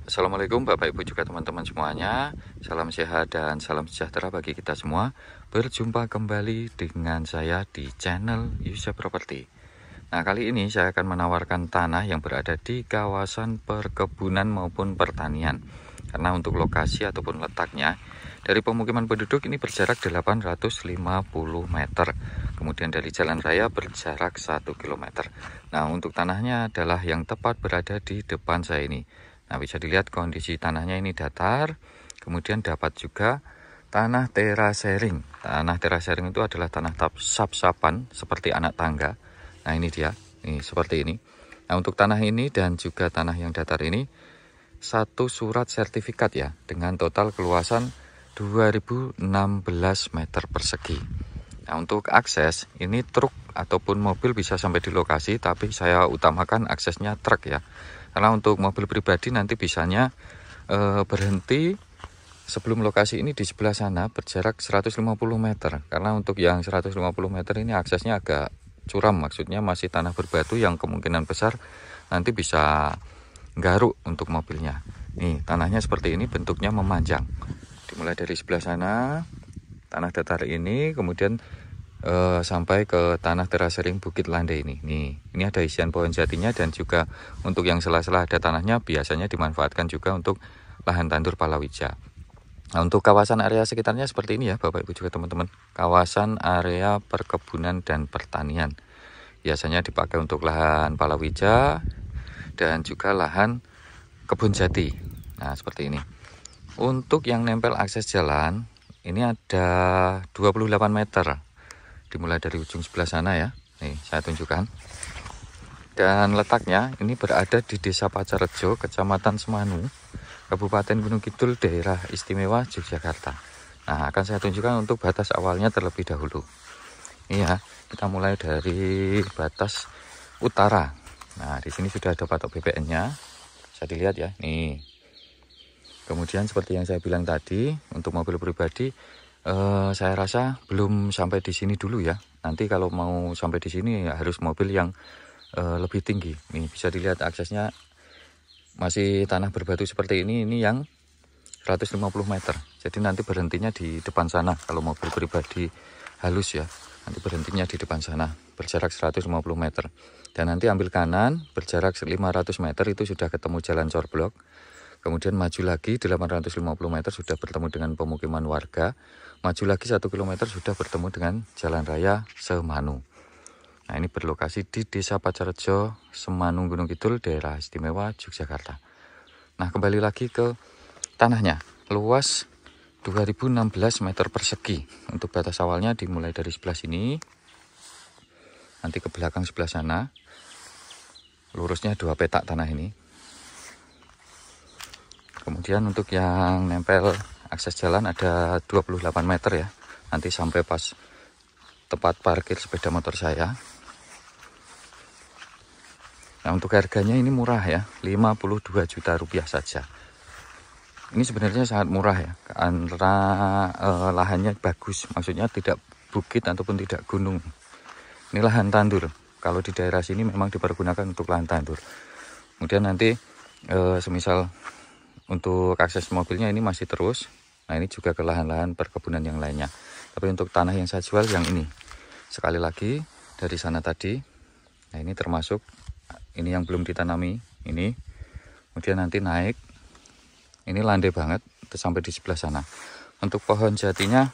Assalamualaikum Bapak Ibu juga teman-teman semuanya. Salam sehat dan salam sejahtera bagi kita semua. Berjumpa kembali dengan saya di channel Yusuf Property. Nah, kali ini saya akan menawarkan tanah yang berada di kawasan perkebunan maupun pertanian. Karena untuk lokasi ataupun letaknya dari pemukiman penduduk ini berjarak 850 meter. Kemudian dari jalan raya berjarak 1 km. Nah, untuk tanahnya adalah yang tepat berada di depan saya ini. Nah, bisa dilihat kondisi tanahnya ini datar. Kemudian dapat juga tanah terasering. Tanah terasering itu adalah tanah sap-sapan seperti anak tangga. Nah, ini dia, ini seperti ini. Nah, untuk tanah ini dan juga tanah yang datar ini satu surat sertifikat ya, dengan total keluasan 2016 meter persegi. Nah, untuk akses ini truk ataupun mobil bisa sampai di lokasi, tapi saya utamakan aksesnya truk ya. Karena untuk mobil pribadi nanti bisanya berhenti sebelum lokasi ini di sebelah sana berjarak 150 meter. Karena untuk yang 150 meter ini aksesnya agak curam, maksudnya masih tanah berbatu yang kemungkinan besar nanti bisa garuk untuk mobilnya. Nih, tanahnya seperti ini, bentuknya memanjang. Dimulai dari sebelah sana, tanah datar ini, kemudian sampai ke tanah terasering Bukit Lande ini. Nih, ini ada isian pohon jatinya dan juga untuk yang sela-sela ada tanahnya biasanya dimanfaatkan juga untuk lahan tandur palawija. Nah, untuk kawasan area sekitarnya seperti ini ya Bapak Ibu juga teman-teman. Kawasan area perkebunan dan pertanian. Biasanya dipakai untuk lahan palawija dan juga lahan kebun jati. Nah, seperti ini. Untuk yang nempel akses jalan ini ada 28 meter. Dimulai dari ujung sebelah sana ya. Nih, saya tunjukkan. Dan letaknya ini berada di Desa Pacarejo, Kecamatan Semanu, Kabupaten Gunung Kidul, Daerah Istimewa Yogyakarta. Nah, akan saya tunjukkan untuk batas awalnya terlebih dahulu. Ini ya, kita mulai dari batas utara. Nah, di sini sudah ada patok BPN-nya. Bisa dilihat ya, nih. Kemudian seperti yang saya bilang tadi, untuk mobil pribadi saya rasa belum sampai di sini dulu ya. Nanti kalau mau sampai di sini ya harus mobil yang lebih tinggi. Nih bisa dilihat aksesnya masih tanah berbatu seperti ini yang 150 meter. Jadi nanti berhentinya di depan sana kalau mobil pribadi halus ya. Nanti berhentinya di depan sana berjarak 150 meter. Dan nanti ambil kanan berjarak 500 meter itu sudah ketemu jalan corblok. Kemudian maju lagi 850 meter sudah bertemu dengan pemukiman warga. Maju lagi 1 km sudah bertemu dengan jalan raya Semanu. Nah, ini berlokasi di Desa Pacarejo, Semanu Gunung Kidul, Daerah Istimewa Yogyakarta. Nah, kembali lagi ke tanahnya. Luas 2016 meter persegi. Untuk batas awalnya dimulai dari sebelah sini. Nanti ke belakang sebelah sana. Lurusnya 2 petak tanah ini. Kemudian untuk yang nempel akses jalan ada 28 meter ya. Nanti sampai pas tempat parkir sepeda motor saya. Nah, untuk harganya ini murah ya, 52 juta rupiah saja. Ini sebenarnya sangat murah ya, karena lahannya bagus. Maksudnya tidak bukit ataupun tidak gunung. Ini lahan tandur. Kalau di daerah sini memang dipergunakan untuk lahan tandur. Kemudian nanti semisal untuk akses mobilnya ini masih terus. Nah, ini juga ke lahan-lahan perkebunan yang lainnya. Tapi untuk tanah yang saya jual yang ini. Sekali lagi dari sana tadi. Nah, ini termasuk ini yang belum ditanami ini. Kemudian nanti naik. Ini landai banget sampai di sebelah sana. Untuk pohon jatinya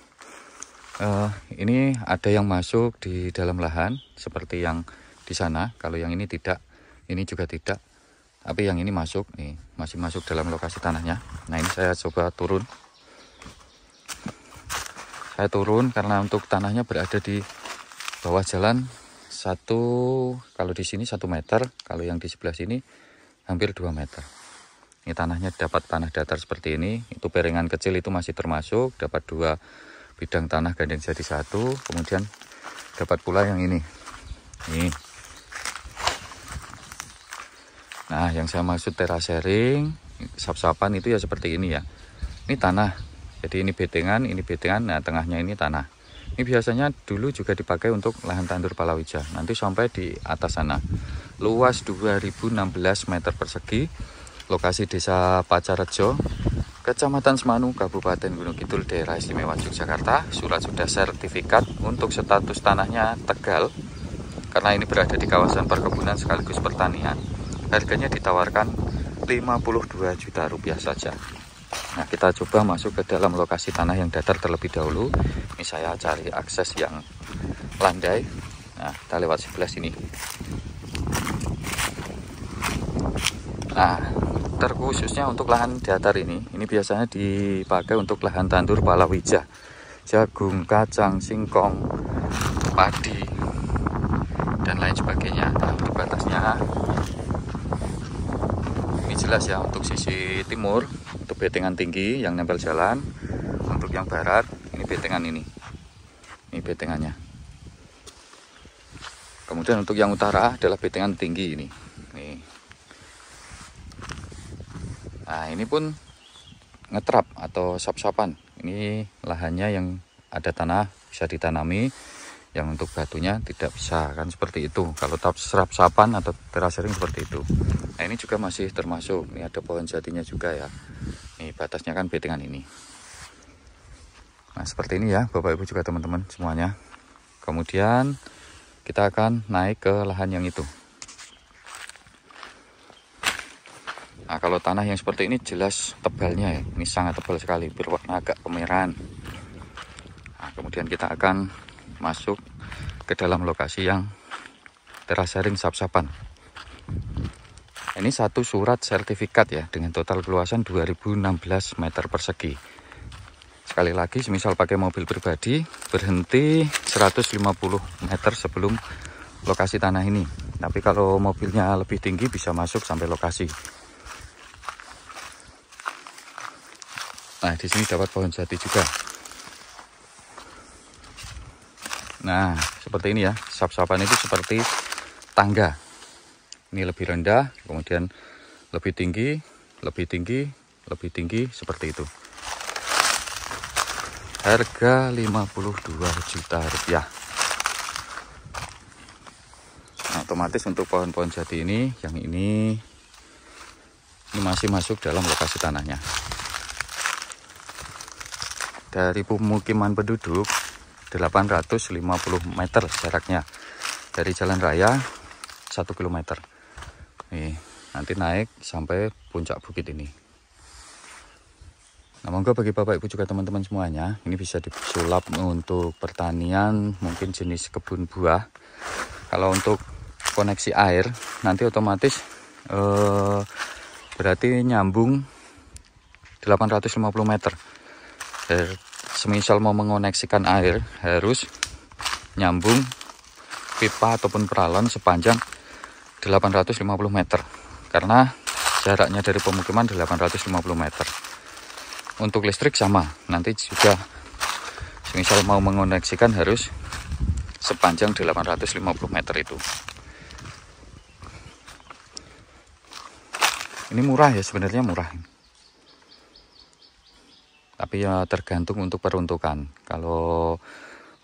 ini ada yang masuk di dalam lahan seperti yang di sana. Kalau yang ini tidak, ini juga tidak. Tapi yang ini masuk nih, masih masuk dalam lokasi tanahnya. Nah, ini saya coba turun. Saya turun karena untuk tanahnya berada di bawah jalan kalau di sini 1 meter, kalau yang di sebelah sini hampir 2 meter. Ini tanahnya dapat tanah datar seperti ini. Itu piringan kecil itu masih termasuk, dapat 2 bidang tanah gandeng jadi 1. Kemudian dapat pula yang ini. Nih. Nah, yang saya maksud terasering, sap-sapan itu ya seperti ini ya. Ini tanah. Jadi ini betengan. Nah tengahnya ini tanah. Ini biasanya dulu juga dipakai untuk lahan tandur palawija. Nanti sampai di atas sana. Luas 2016 meter persegi. Lokasi Desa Pacarejo, Kecamatan Semanu, Kabupaten Gunung Kidul, Daerah Istimewa Yogyakarta. Surat sudah sertifikat untuk status tanahnya Tegal. Karena ini berada di kawasan perkebunan sekaligus pertanian. Harganya ditawarkan 52 juta rupiah saja. Nah, kita coba masuk ke dalam lokasi tanah yang datar terlebih dahulu. Ini saya cari akses yang landai. Nah, kita lewat sebelah sini. Nah, terkhususnya untuk lahan datar ini biasanya dipakai untuk lahan tandur palawija, jagung, kacang, singkong, padi, dan lain sebagainya. Nah, untuk batasnya ini jelas ya, untuk sisi timur untuk betengan tinggi yang nempel jalan. Untuk yang barat ini betengan ini betengannya. Kemudian untuk yang utara adalah betengan tinggi ini. Nih. Nah, ini pun ngetrap atau sap-sapan. Ini lahannya yang ada tanah bisa ditanami, yang untuk batunya tidak bisa, kan seperti itu. Kalau serap-sapan atau terasering seperti itu. Nah, ini juga masih termasuk. Ini ada pohon jatinya juga ya. Ini batasnya kan betengan ini. Nah, seperti ini ya Bapak Ibu juga teman-teman semuanya. Kemudian kita akan naik ke lahan yang itu. Nah, kalau tanah yang seperti ini jelas tebalnya ya. Ini sangat tebal sekali, berwarna agak kemerahan. Nah, kemudian kita akan masuk ke dalam lokasi yang terasering sap-sapan. Ini satu surat sertifikat ya, dengan total keluasan 2016 meter persegi. Sekali lagi, semisal pakai mobil pribadi, berhenti 150 meter sebelum lokasi tanah ini. Tapi kalau mobilnya lebih tinggi bisa masuk sampai lokasi. Nah, di sini dapat pohon jati juga. Nah, seperti ini ya. Sap-sapan itu seperti tangga. Ini lebih rendah, kemudian lebih tinggi, lebih tinggi, lebih tinggi, seperti itu. Harga 52 juta rupiah. Nah, otomatis untuk pohon-pohon jati ini, yang ini masih masuk dalam lokasi tanahnya. Dari pemukiman penduduk 850 meter jaraknya, dari jalan raya 1 km. Nih, nanti naik sampai puncak bukit ini. Nah, monggo bagi Bapak Ibu juga teman-teman semuanya, ini bisa disulap untuk pertanian, mungkin jenis kebun buah. Kalau untuk koneksi air nanti otomatis berarti nyambung 850 meter. Semisal mau mengoneksikan air harus nyambung pipa ataupun peralon sepanjang 850 meter, karena jaraknya dari pemukiman 850 meter. Untuk listrik sama, nanti juga semisal mau mengoneksikan harus sepanjang 850 meter itu. Ini murah ya, sebenarnya murah. Tapi ya tergantung untuk peruntukan. Kalau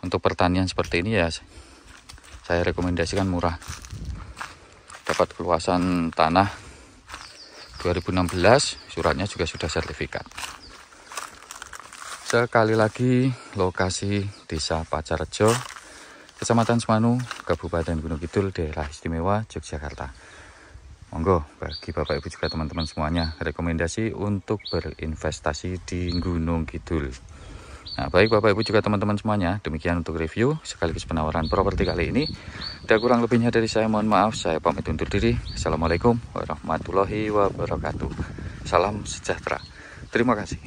untuk pertanian seperti ini ya saya rekomendasikan murah. Dapat keluasan tanah 2016, suratnya juga sudah sertifikat. Sekali lagi, lokasi Desa Pacarejo, Kecamatan Semanu, Kabupaten Gunung Kidul, Daerah Istimewa Yogyakarta. Monggo bagi Bapak Ibu juga teman-teman semuanya, rekomendasi untuk berinvestasi di Gunung Kidul. Nah, baik Bapak Ibu juga teman-teman semuanya, demikian untuk review sekaligus penawaran properti kali ini. Ada kurang lebihnya dari saya, mohon maaf. Saya pamit undur diri. Assalamualaikum warahmatullahi wabarakatuh. Salam sejahtera. Terima kasih.